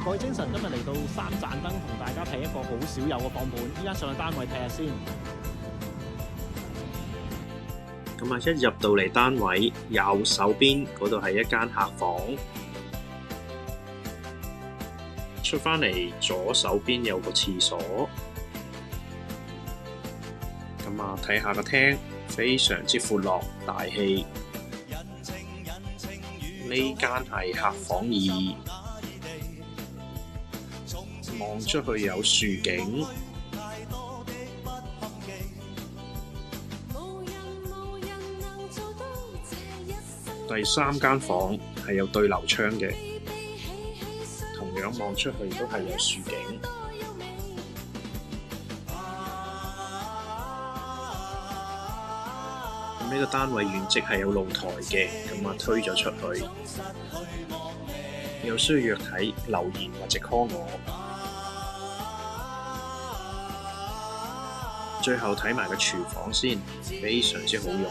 各位精神，今日嚟到三盞燈，同大家睇一個好少有嘅放盤。依家上去單位睇下先。咁啊，一入到嚟單位右手邊嗰度係一間客房，出返嚟左手邊有個廁所。咁啊，睇下個廳非常之闊落大氣。呢間係客房2，望出去有樹景。第3間房係有對流窗嘅，同樣望出去都係有樹景。咁呢個單位原籍係有露台嘅，咁啊推咗出去。有需要約睇留言或者 call 我。最後睇埋個廚房先，非常之好用。